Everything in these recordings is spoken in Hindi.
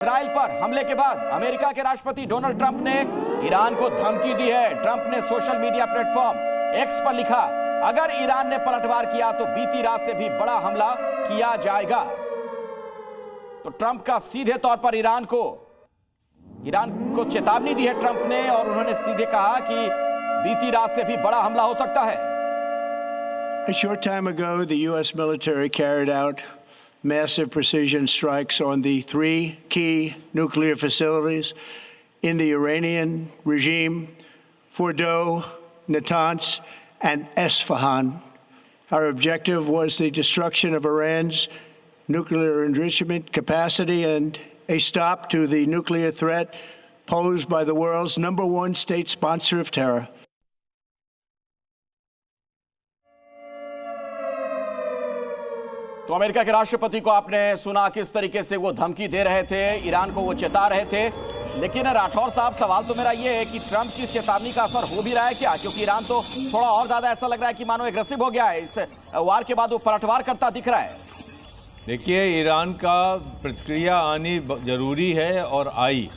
इजराइल पर हमले के बाद अमेरिका के राष्ट्रपति डोनाल्ड ट्रंप ने ईरान को धमकी दी है। ट्रंप ने सोशल मीडिया प्लेटफॉर्म एक्स पर लिखा, अगर ईरान ने पलटवार किया तो बीती रात से भी बड़ा हमला किया जाएगा। तो ट्रंप का सीधे तौर पर ईरान को चेतावनी दी है ट्रंप ने, और उन्होंने सीधे कहा कि बीती रात से भी बड़ा हमला हो सकता है। A short time ago, the U.S. military carried out massive precision strikes on the three key nuclear facilities in the Iranian regime, Fordow, Natanz, and Esfahan. Our objective was the destruction of Iran's nuclear enrichment capacity and a stop to the nuclear threat posed by the world's #1 state sponsor of terror. तो अमेरिका के राष्ट्रपति को आपने सुना किस तरीके से वो धमकी दे रहे थे, ईरान को वो चेता रहे थे। लेकिन राठौर साहब, सवाल तो मेरा ये है कि ट्रंप की चेतावनी का असर हो भी रहा है क्या? क्योंकि ईरान तो थोड़ा और ज्यादा ऐसा लग रहा है कि मानो एग्रेसिव हो गया है, इस वार के बाद वो पलटवार करता दिख रहा है। देखिए, ईरान का प्रतिक्रिया आनी जरूरी है और आई,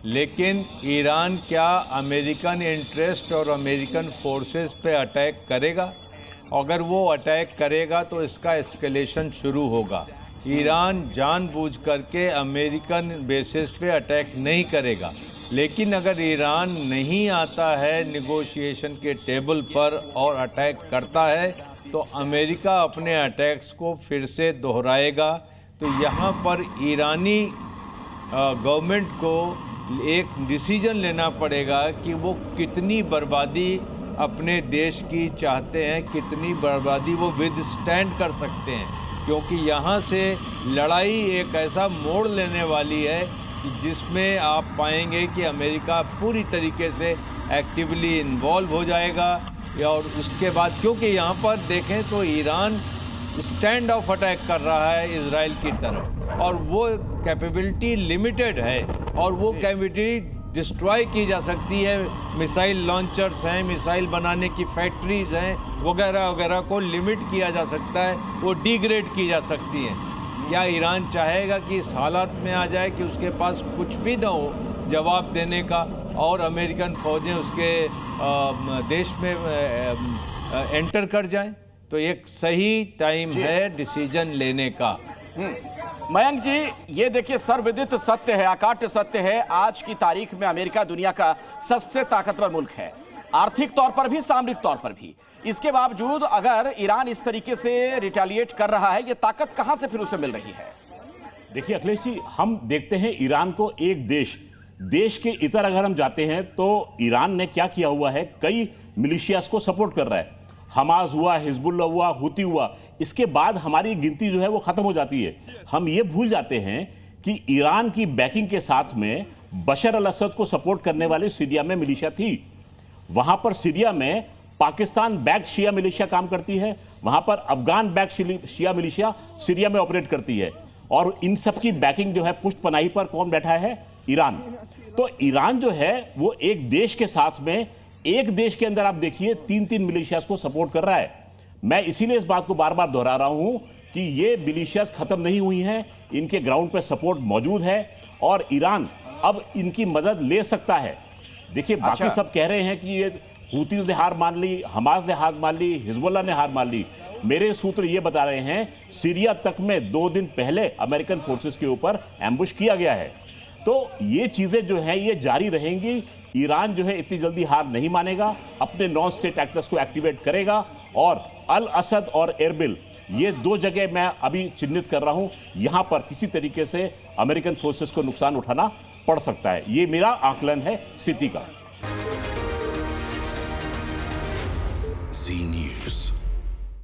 लेकिन ईरान क्या अमेरिकन इंटरेस्ट और अमेरिकन फोर्सेस पे अटैक करेगा? अगर वो अटैक करेगा तो इसका एस्केलेशन शुरू होगा। ईरान जानबूझ करके अमेरिकन बेसिस पे अटैक नहीं करेगा, लेकिन अगर ईरान नहीं आता है निगोशिएशन के टेबल पर और अटैक करता है तो अमेरिका अपने अटैक्स को फिर से दोहराएगा। तो यहाँ पर ईरानी गवर्नमेंट को एक डिसीजन लेना पड़ेगा कि वो कितनी बर्बादी अपने देश की चाहते हैं, कितनी बर्बादी वो विदस्टैंड कर सकते हैं, क्योंकि यहाँ से लड़ाई एक ऐसा मोड़ लेने वाली है कि जिसमें आप पाएंगे कि अमेरिका पूरी तरीके से एक्टिवली इन्वॉल्व हो जाएगा। और उसके बाद क्योंकि यहाँ पर देखें तो ईरान स्टैंड ऑफ अटैक कर रहा है इजराइल की तरफ, और वो कैपेबिलिटी लिमिटेड है और वो कैपेबिलिटी डिस्ट्रॉय की जा सकती है। मिसाइल लॉन्चर्स हैं, मिसाइल बनाने की फैक्ट्रीज हैं, वगैरह वगैरह को लिमिट किया जा सकता है, वो डिग्रेड की जा सकती हैं। क्या ईरान चाहेगा कि इस हालात में आ जाए कि उसके पास कुछ भी ना हो जवाब देने का, और अमेरिकन फौजें उसके देश में एंटर कर जाएं? तो एक सही टाइम है डिसीजन लेने का। मयंक जी, ये देखिए, सर्वविदित सत्य है, अकाट्य सत्य है, आज की तारीख में अमेरिका दुनिया का सबसे ताकतवर मुल्क है, आर्थिक तौर पर भी, सामरिक तौर पर भी। इसके बावजूद अगर ईरान इस तरीके से रिटेलिएट कर रहा है, ये ताकत कहां से फिर उसे मिल रही है? देखिए अखिलेश जी, हम देखते हैं ईरान को एक देश के इतर अगर हम जाते हैं तो ईरान ने क्या किया हुआ है, कई मिलिशियास को सपोर्ट कर रहा है। हमास हुआ, हिजबुल्ला हुआ, हुती हुआ, इसके बाद हमारी गिनती जो है वो खत्म हो जाती है। हम ये भूल जाते हैं कि ईरान की बैकिंग के साथ में बशर अल असद को सपोर्ट करने वाली सीरिया में मिलिशिया थी। वहां पर सीरिया में पाकिस्तान बैक्ड शिया मिलिशिया काम करती है, वहां पर अफगान बैक्ड शिया मिलिशिया सीरिया में ऑपरेट करती है, और इन सब की बैकिंग जो है पुष्ट पनाही पर कौन बैठा है? ईरान। तो ईरान जो है वो एक देश के साथ में, एक देश के अंदर आप देखिए 3-3 मिलिशियास को सपोर्ट कर रहा है। मैं इसीलिए इस बात को बार बार दोहरा रहा हूं कि ये मिलिशियास खत्म नहीं हुई हैं, इनके ग्राउंड पे सपोर्ट मौजूद है और ईरान अब इनकी मदद ले सकता है। देखिए, बाकी सब कह रहे हैं कि ये हुतीज ने हार मान ली, हमास ने हार मान ली, हिजबुल्ला ने हार मान ली। मेरे सूत्र ये बता रहे हैं सीरिया तक में 2 दिन पहले अमेरिकन फोर्सेस के ऊपर एम्बुश किया गया है। तो ये चीजें जो हैं ये जारी रहेंगी। ईरान जो है इतनी जल्दी हार नहीं मानेगा, अपने नॉन स्टेट एक्टर्स को एक्टिवेट करेगा, और अल असद और एरबिल, ये 2 जगह मैं अभी चिन्हित कर रहा हूं, यहां पर किसी तरीके से अमेरिकन फोर्सेस को नुकसान उठाना पड़ सकता है। ये मेरा आकलन है स्थिति का।